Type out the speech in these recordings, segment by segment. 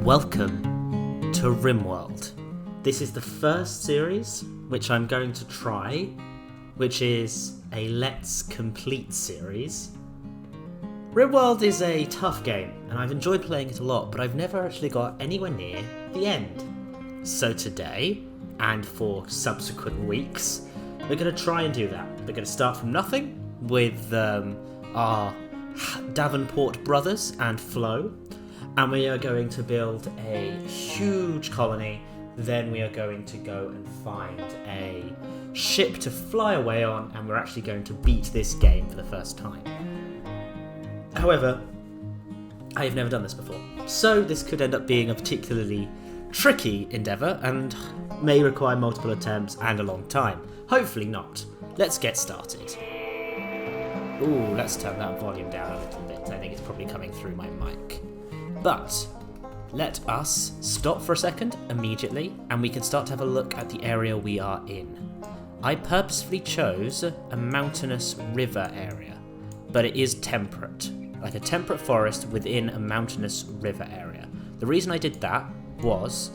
Welcome to Rimworld. This is the first series which I'm going to try, which is a Let's Complete series. Rimworld is a tough game, and I've enjoyed playing it a lot, but I've never actually got anywhere near the end. So today, and for subsequent weeks, we're going to try and do that. We're going to start from nothing with our Davenport brothers and Flo, and we are going to build a huge colony. Then we are going to go and find a ship to fly away on, and we're actually going to beat this game for the first time. However, I have never done this before, so this could end up being a particularly tricky endeavour and may require multiple attempts and a long time. Hopefully not. Let's get started. Ooh, let's turn that volume down a little bit. I think it's probably coming through my mic. But let us stop for a second immediately, and we can start to have a look at the area we are in. I purposefully chose a mountainous river area, but it is temperate, like a temperate forest within a mountainous river area. The reason I did that was,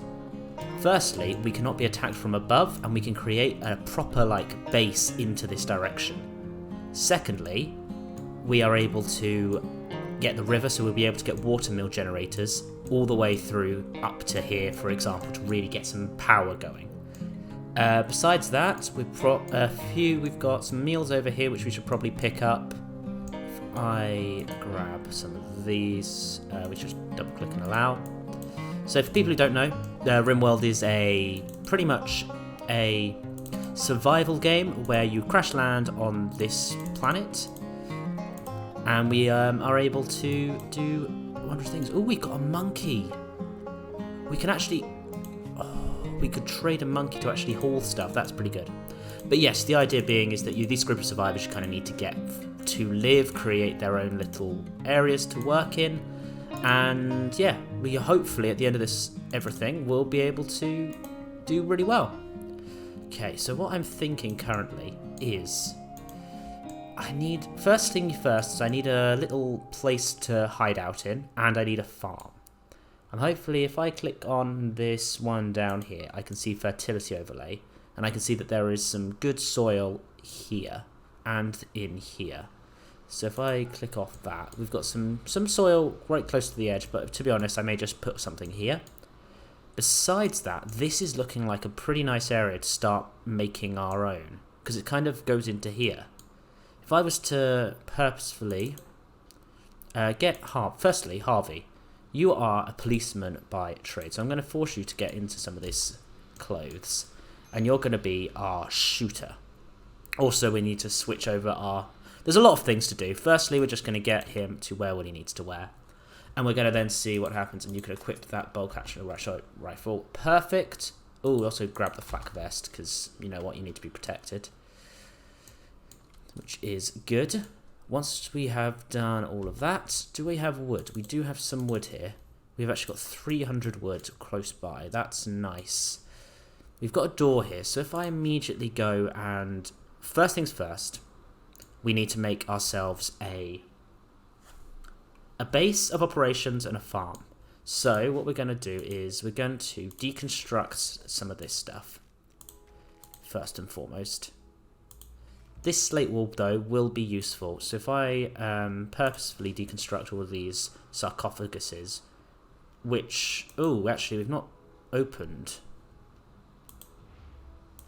firstly, we cannot be attacked from above, and we can create a proper base into this direction. Secondly, we are able to get the river, so we'll be able to get water mill generators all the way through up to here, for example, to really get some power going. Besides that, we've got some meals over here which we should probably pick up. If I grab some of these, we just double click and allow. So for people who don't know, Rimworld is pretty much a survival game where you crash land on this planet, and we are able to do wondrous things. Oh, we got a monkey. We can actually... we could trade a monkey to actually haul stuff. That's pretty good. But yes, the idea being is that these group of survivors kind of need to get to live, create their own little areas to work in. And yeah, we hopefully at the end of this everything will be able to do really well. Okay, so what I'm thinking currently is first thing first, I need a little place to hide out in, and I need a farm. And hopefully if I click on this one down here, I can see fertility overlay, and I can see that there is some good soil here and in here. So if I click off that, we've got some soil right close to the edge, but to be honest, I may just put something here. Besides that, this is looking like a pretty nice area to start making our own, because it kind of goes into here. If I was to purposefully firstly, Harvey, you are a policeman by trade, so I'm going to force you to get into some of these clothes, and you're going to be our shooter. Also, we need to switch over there's a lot of things to do. Firstly, we're just going to get him to wear what he needs to wear, and we're going to then see what happens, and you can equip that bolt action rifle. Perfect. Oh, also grab the flak vest, because you know what, you need to be protected, which is good. Once we have done all of that, do we have wood? We do have some wood here. We've actually got 300 wood close by. That's nice. We've got a door here, so if I immediately go and... First things first, we need to make ourselves a base of operations and a farm. So what we're going to do is we're going to deconstruct some of this stuff, first and foremost. This slate wall, though, will be useful. So if I purposefully deconstruct all of these sarcophaguses, which... Oh, actually, we've not opened.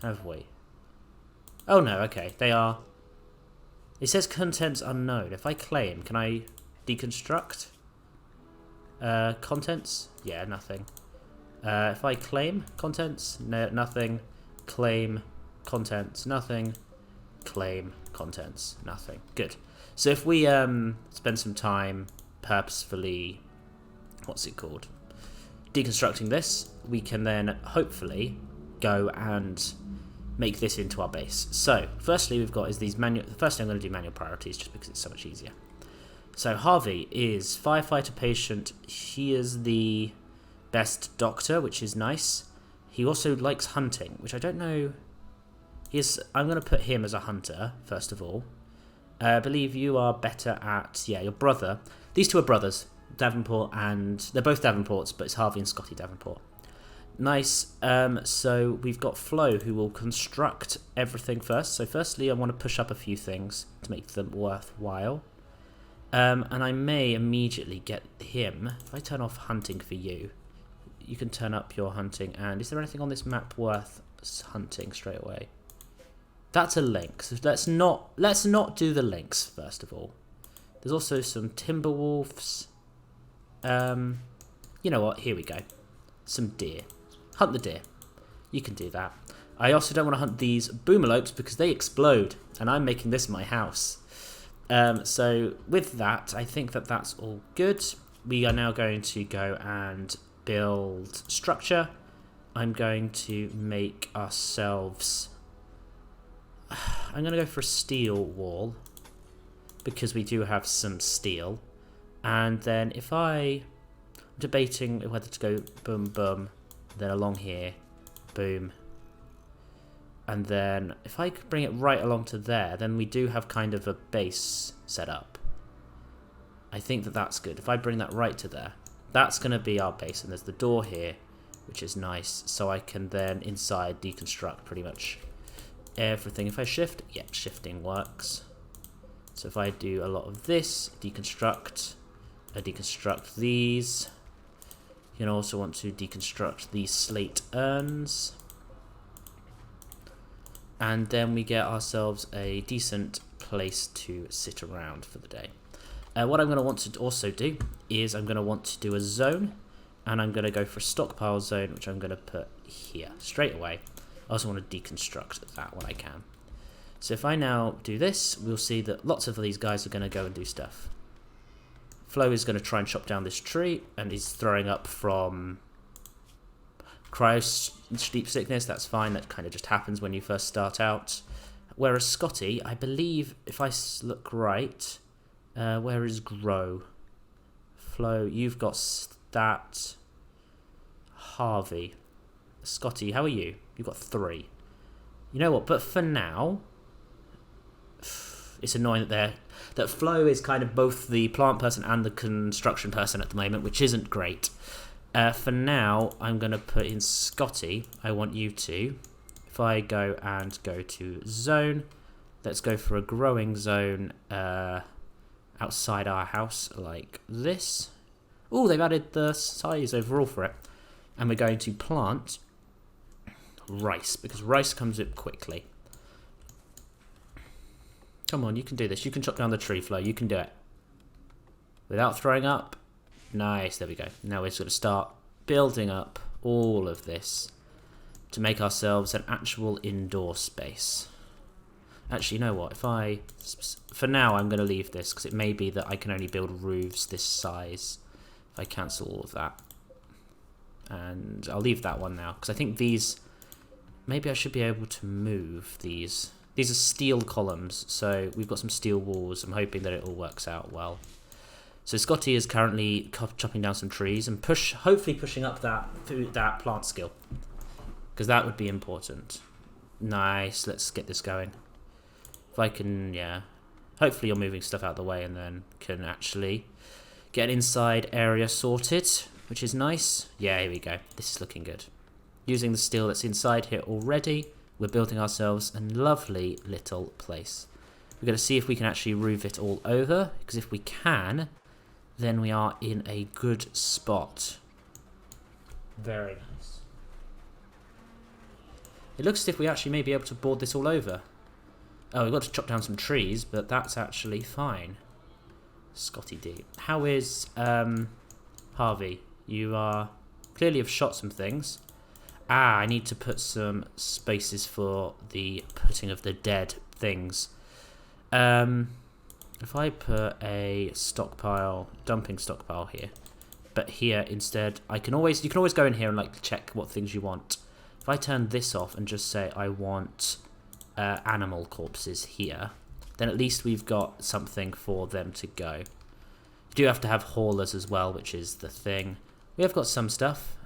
Have we? Oh, no, okay. They are... It says contents unknown. If I claim, can I deconstruct? Contents? Yeah, nothing. If I claim contents? No, nothing. Claim contents? Nothing. Claim contents, nothing. Good. So if we spend some time purposefully, deconstructing this, we can then hopefully go and make this into our base. So firstly we've got is these manual. First I'm going to do manual priorities just because it's so much easier. So Harvey is firefighter patient. He is the best doctor, which is nice. He also likes hunting, which I don't know. I'm going to put him as a hunter, first of all. I believe you are better at... Yeah, your brother. These two are brothers. Davenport, and they're both Davenports, but it's Harvey and Scotty Davenport. Nice. So we've got Flo, who will construct everything first. So firstly, I want to push up a few things to make them worthwhile. And I may immediately get him. If I turn off hunting for you, you can turn up your hunting. And is there anything on this map worth hunting straight away? That's a lynx. So let's not do the lynx first of all. There's also some timber wolves. You know what? Here we go. Some deer. Hunt the deer. You can do that. I also don't want to hunt these boomalopes because they explode, and I'm making this my house. So with that, I think that that's all good. We are now going to go and build structure. I'm going to make ourselves... I'm going to go for a steel wall because we do have some steel. And then if I'm debating whether to go boom, boom, then along here, boom. And then if I could bring it right along to there, then we do have kind of a base set up. I think that that's good. If I bring that right to there, that's going to be our base. And there's the door here, which is nice. So I can then inside deconstruct pretty much everything. If I shift, yep, shifting works. So if I do a lot of this, deconstruct, I deconstruct these. You can also want to deconstruct these slate urns. And then we get ourselves a decent place to sit around for the day. What I'm going to want to also do is I'm going to want to do a zone. And I'm going to go for a stockpile zone, which I'm going to put here straight away. I also want to deconstruct that when I can. So if I now do this, we'll see that lots of these guys are going to go and do stuff. Flo is going to try and chop down this tree, and he's throwing up from cryo sleep sickness. That's fine. That kind of just happens when you first start out. Whereas Scotty, I believe, if I look right, where is Grow? Flo, you've got stat. Harvey. Scotty, how are you? You've got 3. You know what? But for now, it's annoying that Flo is kind of both the plant person and the construction person at the moment, which isn't great. For now, I'm going to put in Scotty. I want you to. If I go to zone, let's go for a growing zone outside our house like this. Oh, they've added the size overall for it. And we're going to plant rice, because rice comes up quickly. Come on, you can do this. You can chop down the tree, Flo. You can do it. Without throwing up. Nice, there we go. Now we're going to start building up all of this to make ourselves an actual indoor space. Actually, you know what? For now, I'm going to leave this, because it may be that I can only build roofs this size. If I cancel all of that. And I'll leave that one now, because I think these... Maybe I should be able to move these. These are steel columns, so we've got some steel walls. I'm hoping that it all works out well. So Scotty is currently chopping down some trees and hopefully pushing up that plant skill, because that would be important. Nice, let's get this going. If I can, yeah. Hopefully you're moving stuff out of the way and then can actually get an inside area sorted, which is nice. Yeah, here we go. This is looking good. Using the steel that's inside here already, we're building ourselves a lovely little place. We're going to see if we can actually roof it all over, because if we can, then we are in a good spot. Very nice. It looks as if we actually may be able to board this all over. Oh, we've got to chop down some trees, but that's actually fine. Scotty D. How is Harvey? You are clearly have shot some things. Ah, I need to put some spaces for the putting of the dead things. If I put a stockpile, dumping stockpile here, but here instead, you can always go in here and like check what things you want. If I turn this off and just say I want animal corpses here, then at least we've got something for them to go. You do have to have haulers as well, which is the thing. We have got some stuff.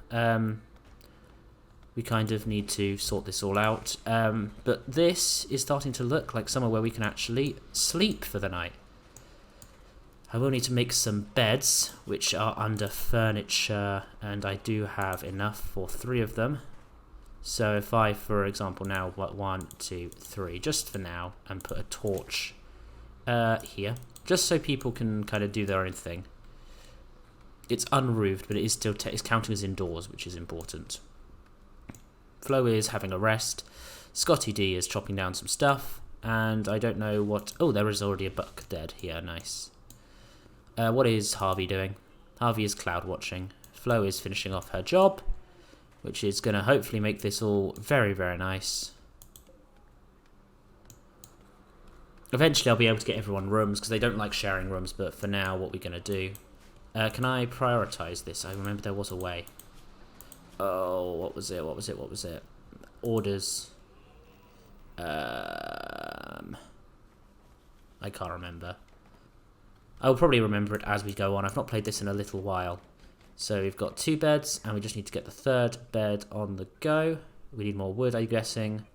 We kind of need to sort this all out. But this is starting to look like somewhere where we can actually sleep for the night. I will need to make some beds, which are under furniture, and I do have enough for 3 of them. So if I, for example, now, 1, 2, 3, just for now, and put a torch here, just so people can kind of do their own thing. It's unroofed, but it is still it's counting as indoors, which is important. Flo is having a rest. Scotty D is chopping down some stuff, and I don't know what... Oh, there is already a buck dead here, nice. What is Harvey doing? Harvey is cloud watching. Flo is finishing off her job, which is going to hopefully make this all very, very nice. Eventually I'll be able to get everyone rooms, because they don't like sharing rooms, but for now, what we're going to do... can I prioritise this? I remember there was a way. Oh, what was it? What was it? What was it? Orders. I can't remember. I'll probably remember it as we go on. I've not played this in a little while. So we've got 2 beds, and we just need to get the 3rd bed on the go. We need more wood, I'm guessing.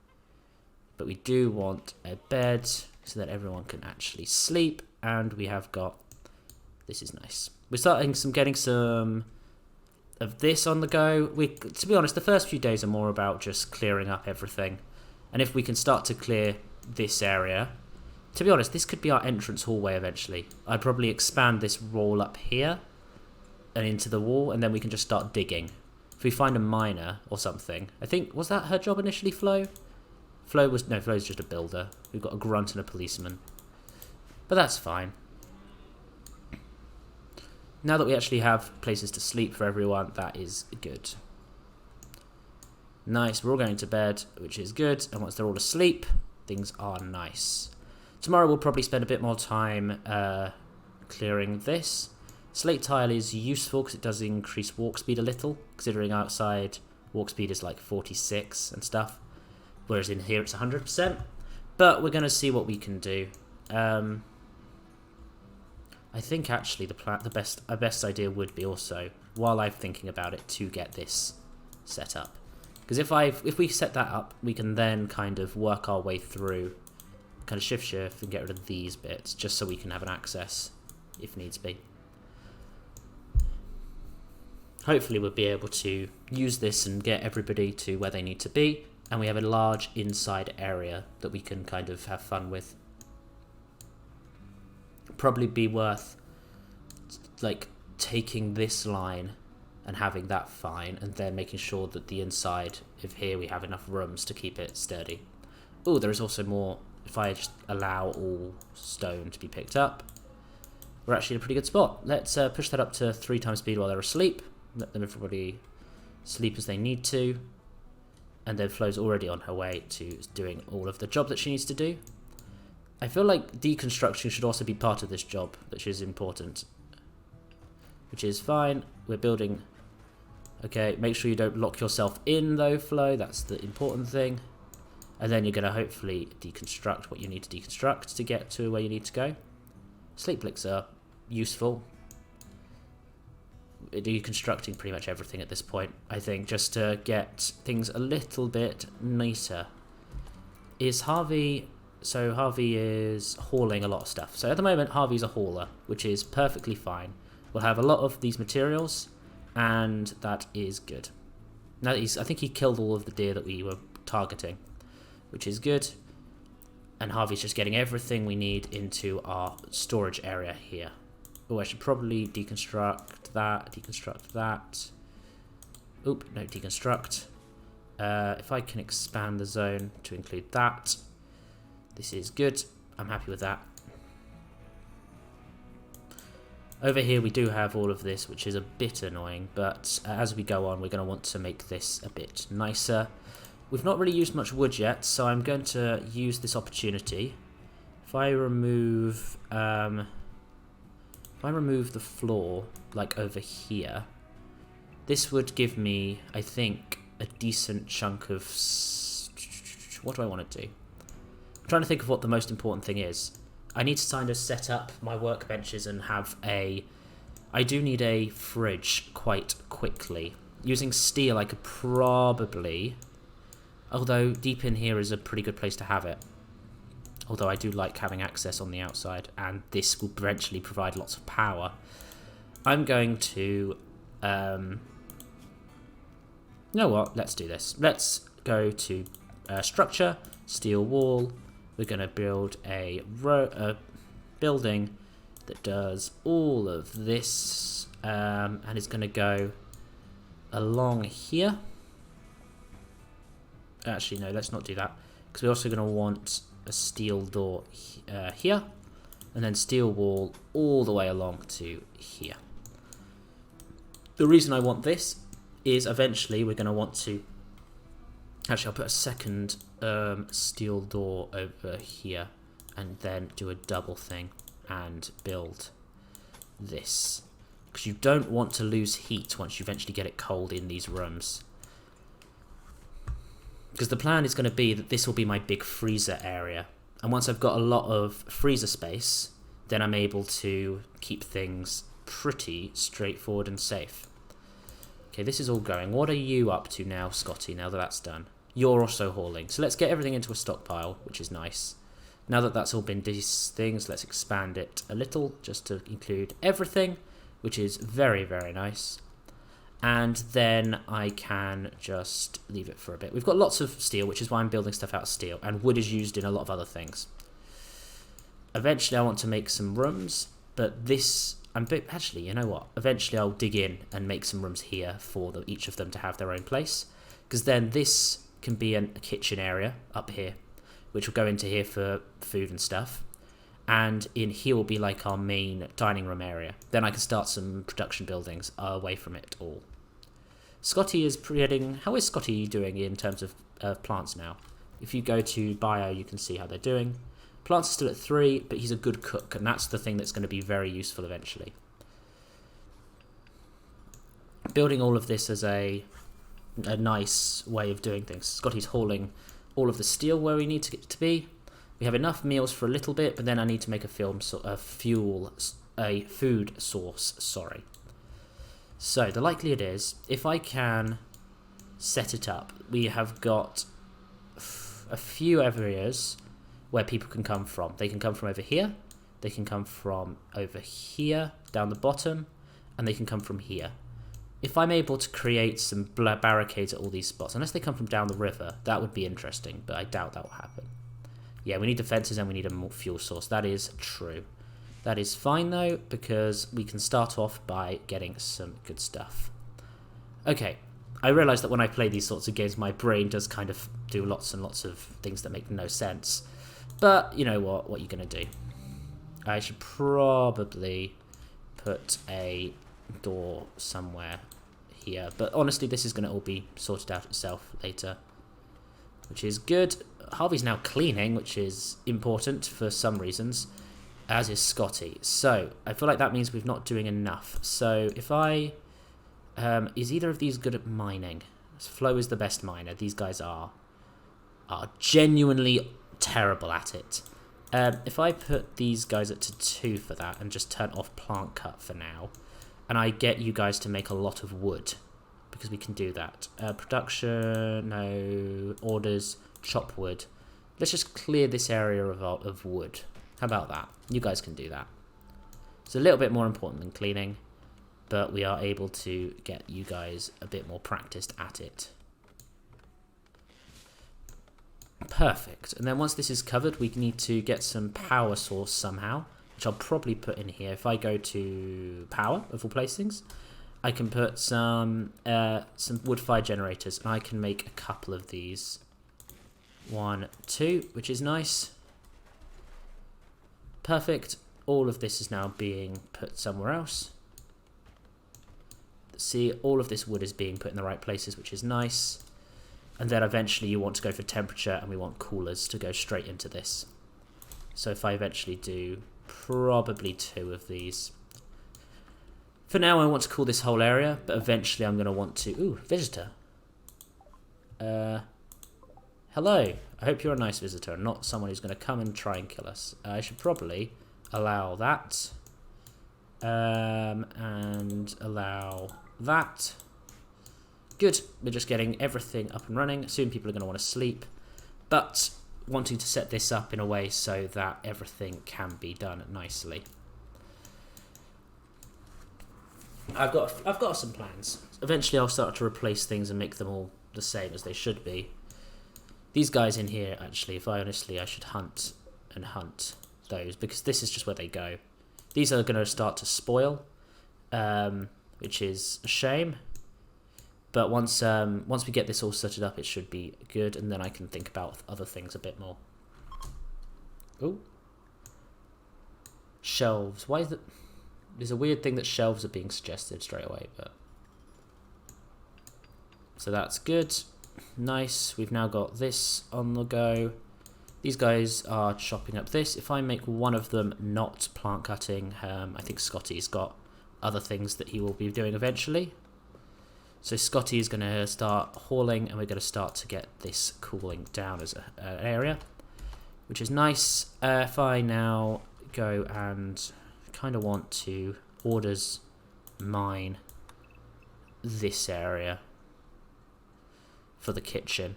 But we do want a bed so that everyone can actually sleep. And we have got... This is nice. We're starting getting some of this on the go. To be honest, the first few days are more about just clearing up everything. And if we can start to clear this area... To be honest, this could be our entrance hallway eventually. I'd probably expand this wall up here and into the wall, and then we can just start digging. If we find a miner or something. I think, was that her job initially, Flo? Flo's just a builder. We've got a grunt and a policeman. But that's fine. Now that we actually have places to sleep for everyone, that is good. Nice, we're all going to bed, which is good. And once they're all asleep, things are nice. Tomorrow we'll probably spend a bit more time clearing this. Slate tile is useful because it does increase walk speed a little, considering outside walk speed is like 46 and stuff, whereas in here it's 100%. But we're going to see what we can do. I think actually the best idea would be also, while I'm thinking about it, to get this set up. Because if we set that up, we can then kind of work our way through, kind of shift and get rid of these bits, just so we can have an access if needs be. Hopefully we'll be able to use this and get everybody to where they need to be, and we have a large inside area that we can kind of have fun with. Probably be worth like taking this line and having that fine, and then making sure that the inside of here we have enough rooms to keep it sturdy. Oh, there is also more. If I just allow all stone to be picked up, we're actually in a pretty good spot. Let's push that up to 3 times speed while they're asleep. Let them everybody sleep as they need to. And then Flo's already on her way to doing all of the job that she needs to do. I feel like deconstruction should also be part of this job, which is important. Which is fine. We're building... Okay, make sure you don't lock yourself in though, Flo. That's the important thing. And then you're going to hopefully deconstruct what you need to deconstruct to get to where you need to go. Sleep blicks are useful. Deconstructing pretty much everything at this point, I think, just to get things a little bit neater. Is Harvey... So Harvey is hauling a lot of stuff. So at the moment, Harvey's a hauler, which is perfectly fine. We'll have a lot of these materials, and that is good. Now I think he killed all of the deer that we were targeting, which is good. And Harvey's just getting everything we need into our storage area here. Oh, I should probably deconstruct that. Oop, no, deconstruct. If I can expand the zone to include that, this is good. I'm happy with that. Over here we do have all of this, which is a bit annoying, but as we go on, we're going to want to make this a bit nicer. We've not really used much wood yet, so I'm going to use this opportunity. If I remove the floor, like over here, this would give me, I think, a decent chunk of... What do I want to do? I'm trying to think of what the most important thing is. I need to kind of set up my workbenches and have a... I do need a fridge quite quickly. Using steel, I could probably... Although deep in here is a pretty good place to have it. Although I do like having access on the outside, and this will eventually provide lots of power. I'm going to... you know what? Let's do this. Let's go to structure, steel wall. We're going to build a building that does all of this, and it's going to go along here. Actually, no, let's not do that, because we're also going to want a steel door here, and then steel wall all the way along to here. The reason I want this is eventually we're going to want to... Actually, I'll put a second steel door over here, and then do a double thing and build this. Because you don't want to lose heat once you eventually get it cold in these rooms. Because the plan is going to be that this will be my big freezer area. And once I've got a lot of freezer space, then I'm able to keep things pretty straightforward and safe. Okay, this is all going. What are you up to now, Scotty, now that that's done? You're also hauling. So let's get everything into a stockpile, which is nice. Now that that's all been these things, let's expand it a little just to include everything, which is very, very nice. And then I can just leave it for a bit. We've got lots of steel, which is why I'm building stuff out of steel. And wood is used in a lot of other things. Eventually, I want to make some rooms. But this... Actually, you know what? Eventually, I'll dig in and make some rooms here for each of them to have their own place. Because then this can be a kitchen area up here, which will go into here for food and stuff. And in here will be like our main dining room area. Then I can start some production buildings away from it all. Scotty is creating... How is Scotty doing in terms of plants now? If you go to bio, you can see how they're doing. Plants are still at 3, but he's a good cook, and that's the thing that's going to be very useful eventually. Building all of this as a nice way of doing things. Scotty's hauling all of the steel where we need to get to be. We have enough meals for a little bit, but then I need to make a food source. Sorry. So the likelihood is, if I can set it up, we have got a few areas where people can come from. They can come from over here, they can come from over here, down the bottom, and they can come from here. If I'm able to create some barricades at all these spots, unless they come from down the river, that would be interesting, but I doubt that will happen. Yeah, we need defences and we need a more fuel source. That is true. That is fine, though, because we can start off by getting some good stuff. Okay, I realise that when I play these sorts of games, my brain does kind of do lots and lots of things that make no sense. But, you know what are you going to do? I should probably put a door somewhere here. But honestly, this is going to all be sorted out itself later, which is good. Harvey's now cleaning, which is important for some reasons, as is Scotty. So I feel like that means we're not doing enough. So if I... is either of these good at mining? Flo is the best miner. These guys are genuinely terrible at it. If I put these guys at 2 for that and just turn off plant cut for now, and I get you guys to make a lot of wood, because we can do that. Production, no, orders, chop wood. Let's just clear this area of wood. How about that? You guys can do that. It's a little bit more important than cleaning, but we are able to get you guys a bit more practiced at it. Perfect. And then once this is covered, we need to get some power source somehow, which I'll probably put in here. If I go to power, of all placings, I can put some wood fire generators, and I can make a couple of these. 1, 2, which is nice. Perfect. All of this is now being put somewhere else. See, all of this wood is being put in the right places, which is nice. And then eventually you want to go for temperature, and we want coolers to go straight into this. So if I eventually do probably 2 of these. For now I want to cool this whole area, but eventually I'm going to want to... Ooh, visitor. Hello. I hope you're a nice visitor and not someone who's going to come and try and kill us. I should probably allow that. And allow that. Good. We're just getting everything up and running. Soon people are going to want to sleep. But wanting to set this up in a way so that everything can be done nicely. I've got some plans. Eventually I'll start to replace things and make them all the same as they should be. These guys in here, actually, I should hunt and hunt those, because this is just where they go. These are going to start to spoil, which is a shame. But once we get this all sorted up, it should be good, and then I can think about other things a bit more. Ooh. Shelves. Why is that? There's a weird thing that shelves are being suggested straight away, but... So that's good. Nice. We've now got this on the go. These guys are chopping up this. If I make one of them not plant cutting, I think Scotty's got other things that he will be doing eventually. So Scotty is going to start hauling, and we're going to start to get this cooling down as an area, which is nice. If I now go and kind of want to orders mine this area for the kitchen.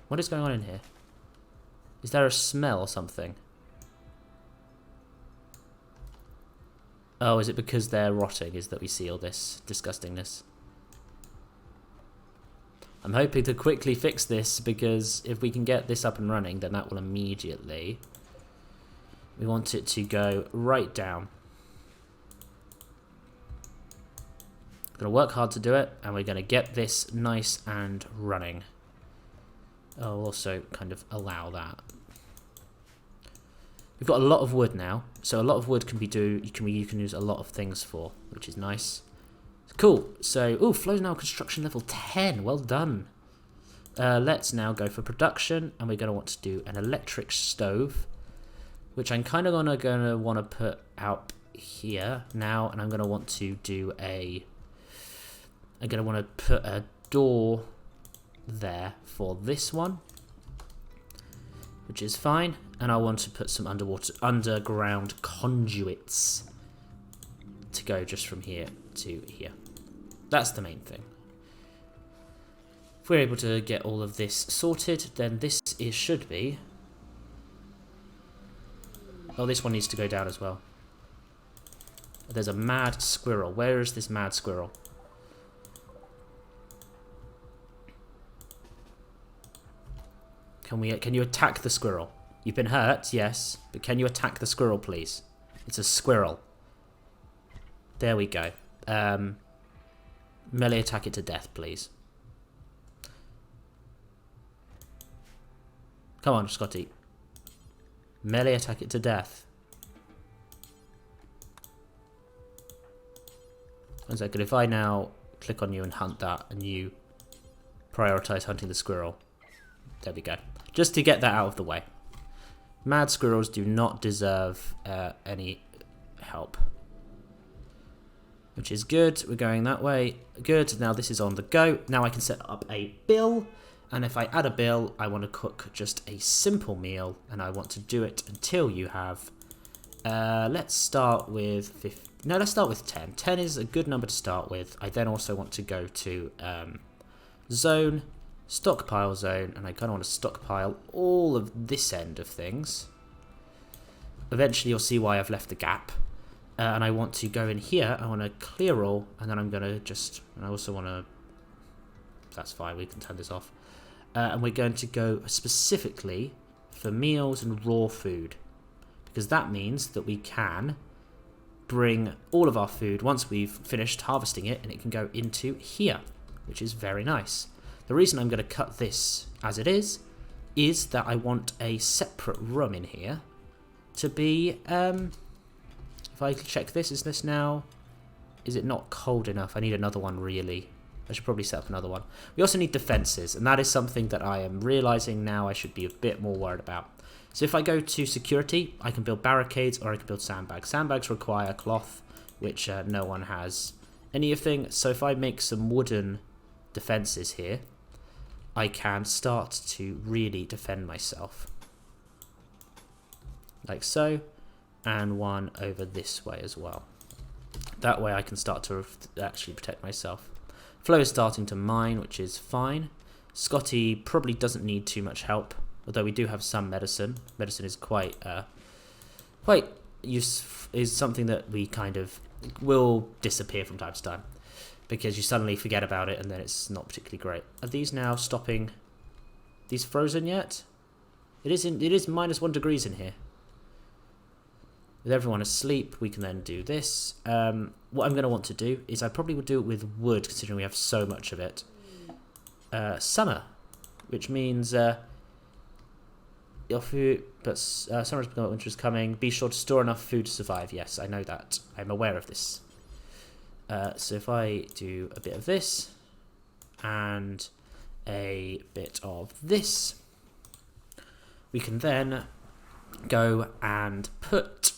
What is going on in here? Is there a smell or something? Oh, is it because they're rotting is that we see all this disgustingness? I'm hoping to quickly fix this, because if we can get this up and running, then that will immediately... We want it to go right down. We're going to work hard to do it, and we're going to get this nice and running. I'll also kind of allow that. We've got a lot of wood now, so a lot of wood can be you can use a lot of things for, which is nice. Cool. So, ooh, flows now construction level 10. Well done. Let's now go for production, and we're going to want to do an electric stove, which I'm kind of gonna want to put out here now, and I'm gonna want to do I'm gonna want to put a door there for this one, which is fine, and I want to put some underground conduits to go just from here to here. That's the main thing. If we're able to get all of this sorted, then this should be... Oh, this one needs to go down as well. There's a mad squirrel. Where is this mad squirrel? Can you attack the squirrel? You've been hurt, yes, but can you attack the squirrel, please? It's a squirrel. There we go. Melee attack it to death, please. Come on, Scotty. Melee attack it to death. 1 second. If I now click on you and hunt that, and you prioritize hunting the squirrel. There we go. Just to get that out of the way. Mad squirrels do not deserve any help. Which is good. We're going that way. Good. Now this is on the go. Now I can set up a bill. And if I add a bill, I want to cook just a simple meal, and I want to do it until you have... let's start with 50. No, let's start with 10. 10 is a good number to start with. I then also want to go to zone, stockpile zone, and I kind of want to stockpile all of this end of things. Eventually you'll see why I've left the gap. And I want to go in here, I want to clear all, and then I'm going to just... And I also want to... That's fine, we can turn this off. And we're going to go specifically for meals and raw food, because that means that we can bring all of our food once we've finished harvesting it, and it can go into here, which is very nice. The reason I'm going to cut this as it is that I want a separate room in here to be... if I check this, is this now... Is it not cold enough? I need another one, really. I should probably set up another one. We also need defenses, and that is something that I am realizing now I should be a bit more worried about. So if I go to security, I can build barricades or I can build sandbags. Sandbags require cloth, which no one has anything. So if I make some wooden defenses here, I can start to really defend myself. Like so, and one over this way as well. That way I can start to actually protect myself. Flow is starting to mine, which is fine. Scotty probably doesn't need too much help, although we do have some medicine. Medicine is quite is something that we kind of will disappear from time to time because you suddenly forget about it and then it's not particularly great. Are these now stopping? These frozen yet? It is -1 degrees in here. With everyone asleep, we can then do this. What I'm going to want to do is I probably would do it with wood, considering we have so much of it. Summer, which means your food, but summer is becoming, winter is coming. Be sure to store enough food to survive. Yes, I know that. I'm aware of this. So if I do a bit of this and a bit of this, we can then go and put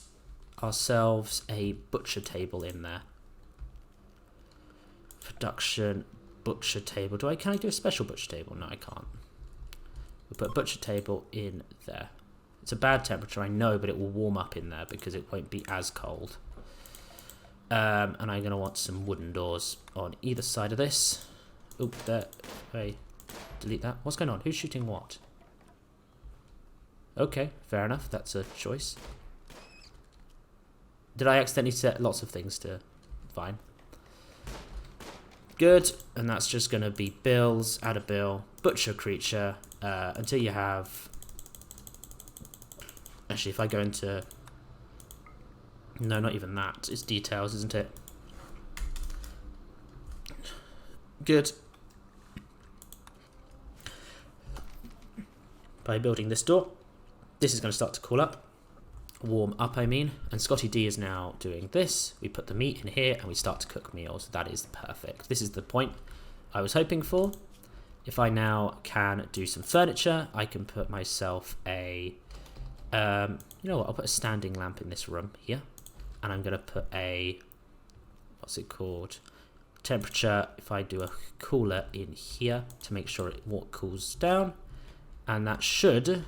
ourselves a butcher table in there. Production butcher table. Can I do a special butcher table? No, I can't. We'll put a butcher table in there. It's a bad temperature, I know, but it will warm up in there because it won't be as cold. And I'm going to want some wooden doors on either side of this. Oop, there. Hey, delete that. What's going on? Who's shooting what? Okay, fair enough. That's a choice. Did I accidentally set lots of things to... Fine. Good. And that's just going to be bills, add a bill, butcher creature, until you have... Actually, if I go into... No, not even that. It's details, isn't it? Good. By building this door, this is going to start to cool up. Warm up, I mean. And Scotty D is now doing this. We put the meat in here and we start to cook meals. That is perfect. This is the point I was hoping for. If I now can do some furniture, I can put myself a... you know what? I'll put a standing lamp in this room here. And I'm going to put a... What's it called? Temperature. If I do a cooler in here to make sure it cools down. And that should,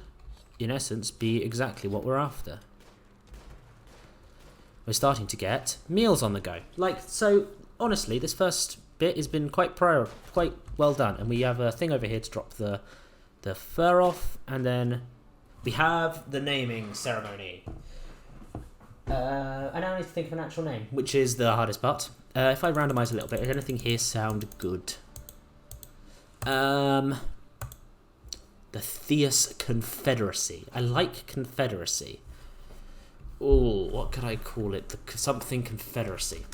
in essence, be exactly what we're after. We're starting to get meals on the go. Like, so, honestly, this first bit has been quite well done. And we have a thing over here to drop the fur off. And then we have the naming ceremony. I now need to think of an actual name, which is the hardest part. If I randomise a little bit, does anything here sound good? The Theus Confederacy. I like Confederacy. Oh, what could I call it? Something Confederacy.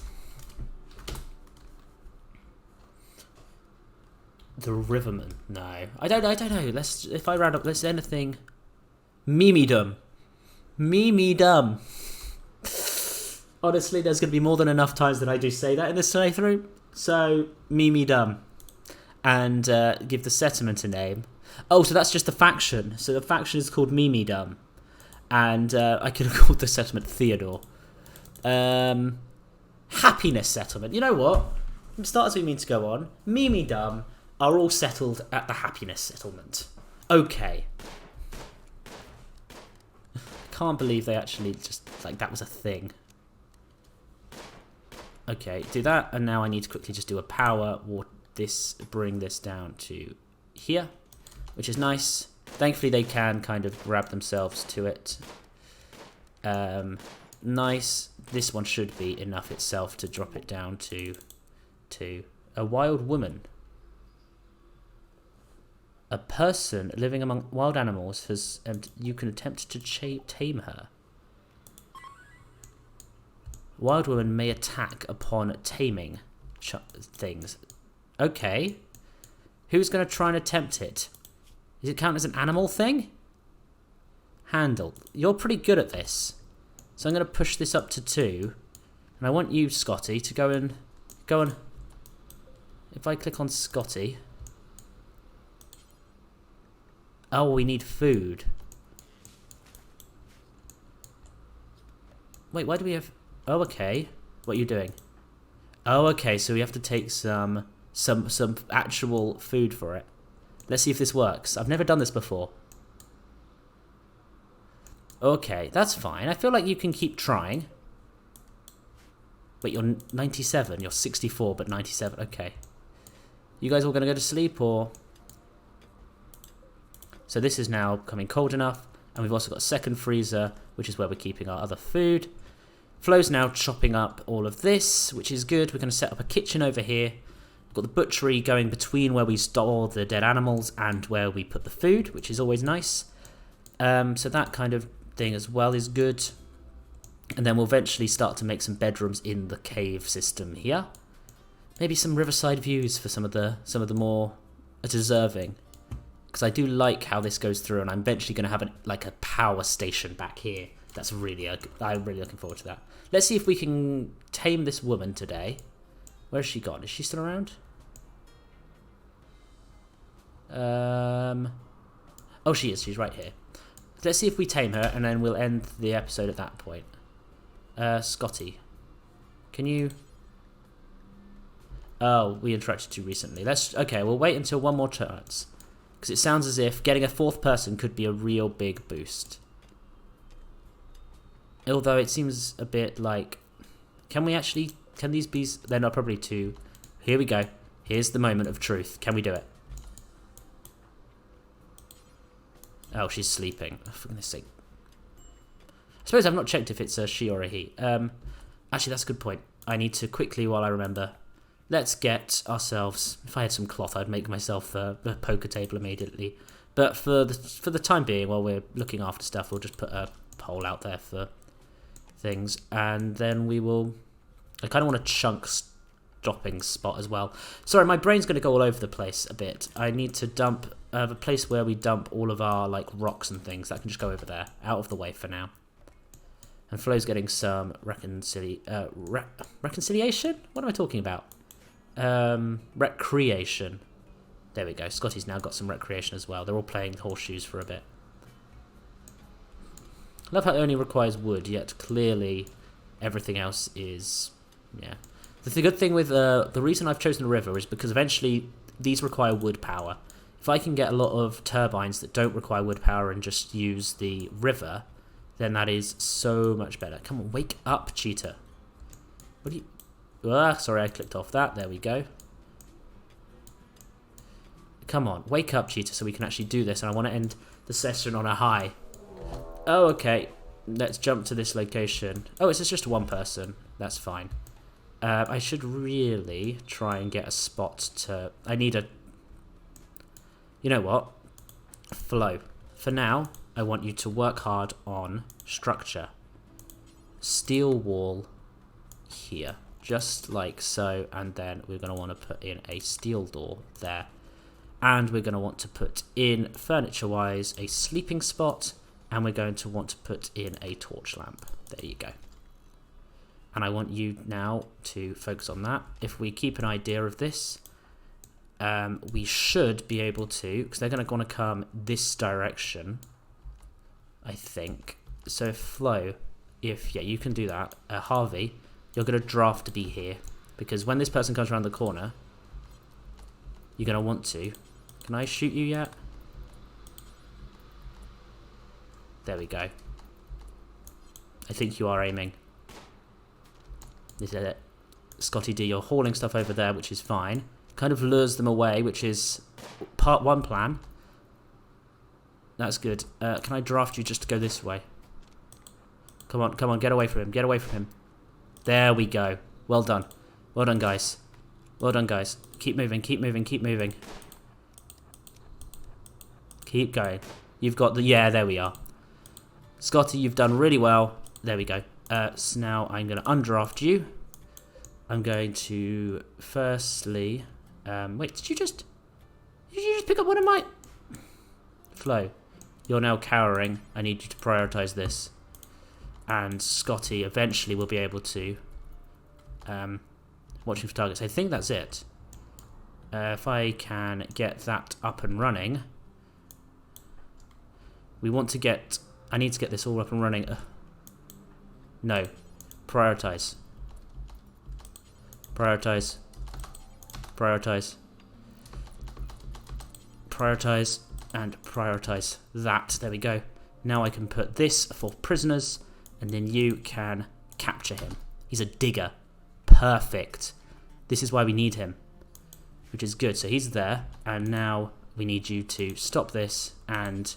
The Riverman. No, I don't know. Let's anything. Mimidum. Mimidum. Honestly, there's going to be more than enough times that I do say that in this playthrough. So, Mimidum. And give the settlement a name. Oh, so that's just the faction. So the faction is called Mimidum. And I could have called the settlement Theodore. Happiness settlement. You know what? Starters we mean to go on. Mimidum are all settled at the happiness settlement. Okay. Can't believe they actually just, like, that was a thing. Okay, do that. And now I need to quickly just do a power. Bring this down to here. Which is nice. Thankfully, they can kind of grab themselves to it. Nice. This one should be enough itself to drop it down to a wild woman. A person living among wild animals has, and you can attempt to tame her. Wild woman may attack upon taming things. Okay. Who's going to try and attempt it? Does it count as an animal thing? Handle. You're pretty good at this. So I'm going to push this up to 2. And I want you, Scotty, to go and... If I click on Scotty... Oh, we need food. Wait, why do we have... Oh, okay. What are you doing? Oh, okay, so we have to take some actual food for it. Let's see if this works. I've never done this before. Okay, that's fine. I feel like you can keep trying. Wait, you're 97. You're 64, but 97. Okay. You guys all going to go to sleep, or... So this is now becoming cold enough. And we've also got a second freezer, which is where we're keeping our other food. Flo's now chopping up all of this, which is good. We're going to set up a kitchen over here. We've got the butchery going between where we store the dead animals and where we put the food, which is always nice. So that kind of thing as well is good. And then we'll eventually start to make some bedrooms in the cave system here. Maybe some riverside views for some of the more deserving. Because I do like how this goes through, and I'm eventually going to have a power station back here. That's I'm really looking forward to that. Let's see if we can tame this woman today. Where's she gone? Is she still around? Oh, she is. She's right here. Let's see if we tame her, and then we'll end the episode at that point. Scotty, can you? Oh, we interacted too recently. Okay. We'll wait until one more chance. Because it sounds as if getting a fourth person could be a real big boost. Although it seems a bit like... Can these be... They're not probably two. Here we go. Here's the moment of truth. Can we do it? Oh, she's sleeping. Oh, for goodness sake. I suppose I've not checked if it's a she or a he. Actually, that's a good point. I need to quickly, while I remember... Let's get ourselves... If I had some cloth, I'd make myself a poker table immediately. But for the time being, while we're looking after stuff, we'll just put a pole out there for things. And then we will... I kind of want a chunk stopping spot as well. Sorry, my brain's going to go all over the place a bit. I need to dump... a place where we dump all of our rocks and things. That can just go over there. Out of the way for now. And Flo's getting some reconciliation? What am I talking about? Recreation. There we go. Scotty's now got some recreation as well. They're all playing horseshoes for a bit. Love how it only requires wood, yet clearly everything else is... Yeah. The good thing with... the reason I've chosen the river is because eventually these require wood power. If I can get a lot of turbines that don't require wood power and just use the river, then that is so much better. Come on, wake up, cheetah. What do you... sorry, I clicked off that. There we go. Come on, wake up, cheetah, so we can actually do this. And I want to end the session on a high. Oh, okay. Let's jump to this location. Oh, it's just one person. That's fine. I should really try and get a spot to... I need a... You know what? Flow. For now, I want you to work hard on structure. Steel wall here. Just like so, and then we're going to want to put in a steel door there. And we're going to want to put in, furniture-wise, a sleeping spot, and we're going to want to put in a torch lamp. There you go. And I want you now to focus on that. If we keep an idea of this, we should be able to, because they're going to want to come this direction, I think. So Flo, yeah, you can do that. Harvey, you're going to draft to be here, because when this person comes around the corner, you're going to want to. Can I shoot you yet? There we go. I think you are aiming. This is it. Scotty D, you're hauling stuff over there, which is fine. Kind of lures them away, which is part one plan. That's good. Can I draft you just to go this way? Come on, get away from him, get away from him. There we go. Well done. Well done, guys. Well done, guys. Keep moving, keep moving, keep moving. Keep going. You've got the... Yeah, there we are. Scotty, you've done really well. There we go. So now I'm going to undraft you. I'm going to firstly... wait, did you just pick up one of my... Flo, you're now cowering. I need you to prioritize this. And Scotty eventually will be able to... watching for targets. I think that's it. If I can get that up and running... We want to get... I need to get this all up and running. No. Prioritize. Prioritize. Prioritize. Prioritize. And prioritize that. There we go. Now I can put this for prisoners. And then you can capture him. He's a digger. Perfect. This is why we need him. Which is good. So he's there. And now we need you to stop this. And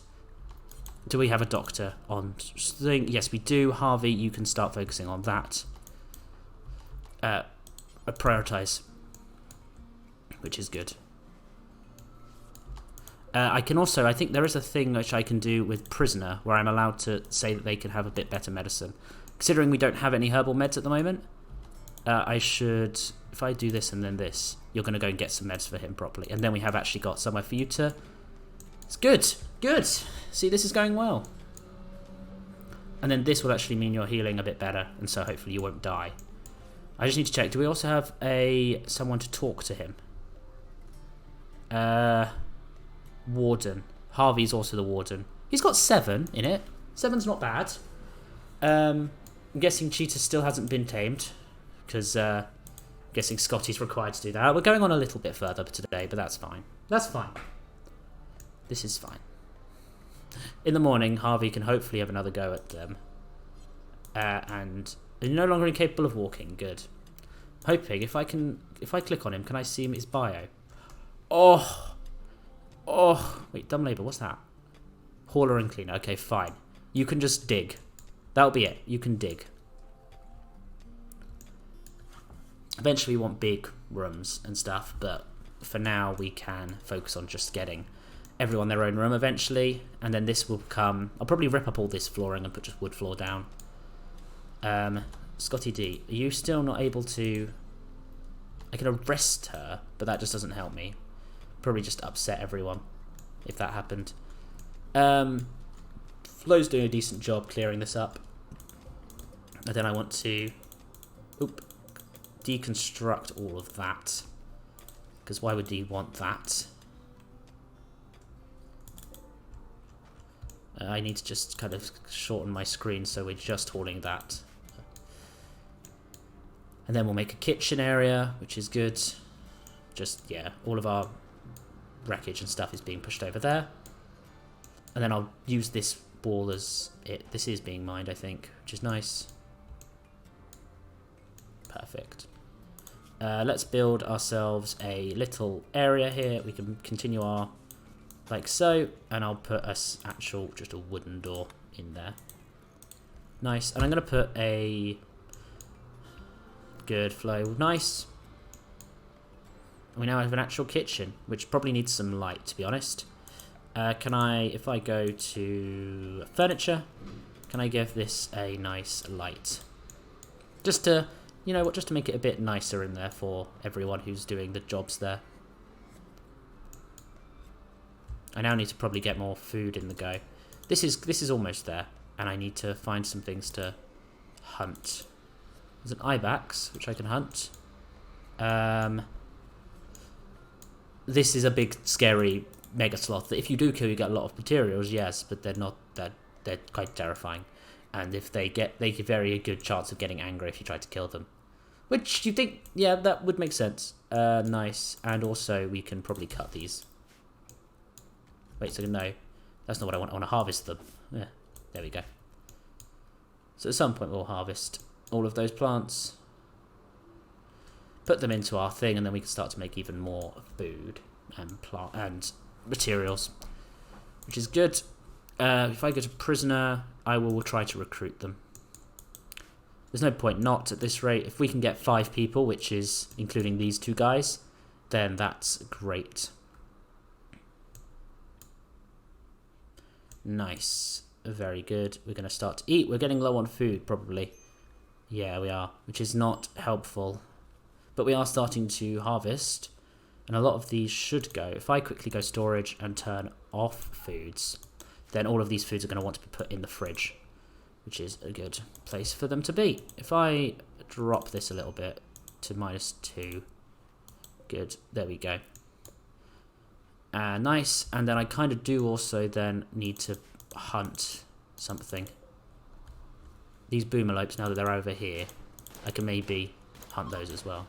do we have a doctor on thing? Yes, we do. Harvey, you can start focusing on that. Prioritize, which is good. I can also, I think there is a thing which I can do with prisoner where I'm allowed to say that they can have a bit better medicine. Considering we don't have any herbal meds at the moment, I should, if I do this and then this, you're going to go and get some meds for him properly. And then we have actually got somewhere for you to... It's good, good. See, this is going well. And then this will actually mean you're healing a bit better, and so hopefully you won't die. I just need to check, do we also have someone to talk to him? Warden. Harvey's also the warden. He's got 7 in it. 7's not bad. I'm guessing Cheetah still hasn't been tamed, because I'm guessing Scotty's required to do that. We're going on a little bit further today, but that's fine. That's fine. This is fine. In the morning, Harvey can hopefully have another go at them. And you're no longer incapable of walking. Good. I'm hoping if I click on him, can I see his bio? Oh, wait, dumb labour. What's that? Hauler and cleaner. Okay, fine. You can just dig. That'll be it. You can dig. Eventually, we want big rooms and stuff, but for now, we can focus on just getting everyone their own room eventually, and then this will come. I'll probably rip up all this flooring and put just wood floor down. Scotty D, are you still not able to... I can arrest her, but that just doesn't help me. Probably just upset everyone if that happened. Flo's doing a decent job clearing this up. And then I want to deconstruct all of that. Because why would he want that? I need to just kind of shorten my screen so we're just hauling that. And then we'll make a kitchen area, which is good. Just, yeah, all of our wreckage and stuff is being pushed over there. And then I'll use this wall as it. This is being mined, I think, which is nice. Perfect. Let's build ourselves a little area here. We can continue our... like so, and I'll put just a wooden door in there. Nice, and I'm going to put a good flow. Nice. We now have an actual kitchen, which probably needs some light, to be honest. Can I, if I go to furniture, can I give this a nice light? Just to, you know what, just to make it a bit nicer in there for everyone who's doing the jobs there. I now need to probably get more food in the go. This is almost there, and I need to find some things to hunt. There's an ibex, which I can hunt. This is a big, scary mega sloth that if you do kill, you get a lot of materials, yes, but they're not that. They're quite terrifying, and if they give very good chance of getting angry if you try to kill them. Which you think, yeah, that would make sense. Nice, and also we can probably cut these. Wait, so no, that's not what I want. I want to harvest them. Yeah, there we go. So at some point we'll harvest all of those plants, put them into our thing, and then we can start to make even more food and materials, which is good. If I go to prisoner, I will try to recruit them. There's no point not at this rate. If we can get 5 people, which is including these 2 guys, then that's great. Nice. Very good. We're going to start to eat. We're getting low on food, probably. Yeah, we are, which is not helpful. But we are starting to harvest, and a lot of these should go. If I quickly go storage and turn off foods, then all of these foods are going to want to be put in the fridge, which is a good place for them to be. If I drop this a little bit to -2, good. There we go. Nice, and then I kind of do also then need to hunt something. These boomalopes, now that they're over here, I can maybe hunt those as well.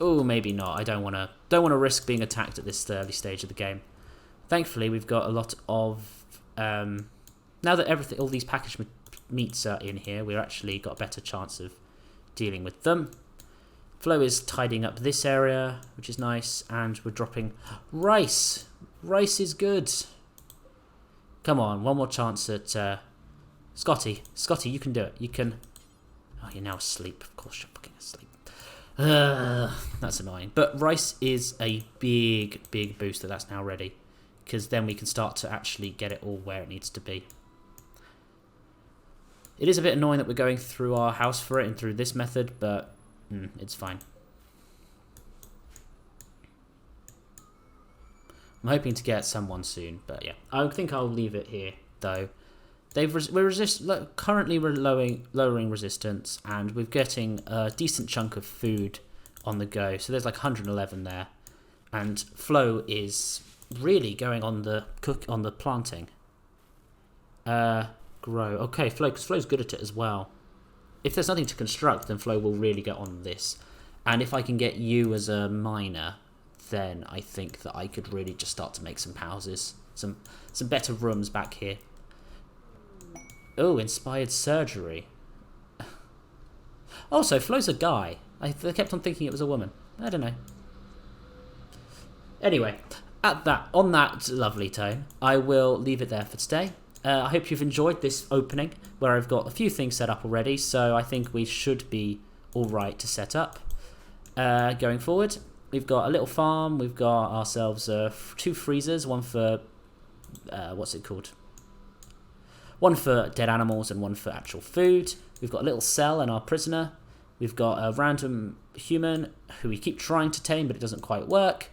Oh, maybe not. I don't want to risk being attacked at this early stage of the game. Thankfully, we've got a lot of now that all these packaged meats are in here, we've actually got a better chance of dealing with them. Flo is tidying up this area, which is nice, and we're dropping rice. Rice is good. Come on, one more chance at Scotty. Scotty, you can do it. You can. Oh, you're now asleep. Of course, you're fucking asleep. That's annoying. But rice is a big, big booster. That's now ready, because then we can start to actually get it all where it needs to be. It is a bit annoying that we're going through our house for it and through this method, but it's fine. I'm hoping to get someone soon, but yeah. I think I'll leave it here, though. We're currently lowering resistance, and we're getting a decent chunk of food on the go. So there's like 111 there, and Flo is really going on the planting. Grow. Okay, Flo, because Flo's good at it as well. If there's nothing to construct, then Flo will really get on this. And if I can get you as a miner, then I think that I could really just start to make some houses, some better rooms back here. Oh, inspired surgery. Oh, so Flo's a guy. I kept on thinking it was a woman. I don't know. Anyway, on that lovely tone, I will leave it there for today. I hope you've enjoyed this opening, where I've got a few things set up already, so I think we should be alright to set up. Going forward, we've got a little farm, we've got ourselves 2 freezers, one for, what's it called? One for dead animals and one for actual food. We've got a little cell and our prisoner. We've got a random human who we keep trying to tame, but it doesn't quite work.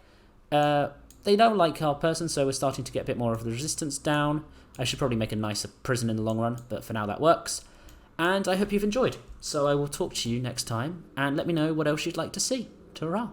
They don't like our person, so we're starting to get a bit more of the resistance down. I should probably make a nicer prison in the long run, but for now that works. And I hope you've enjoyed. So I will talk to you next time, and let me know what else you'd like to see. Ta-ra!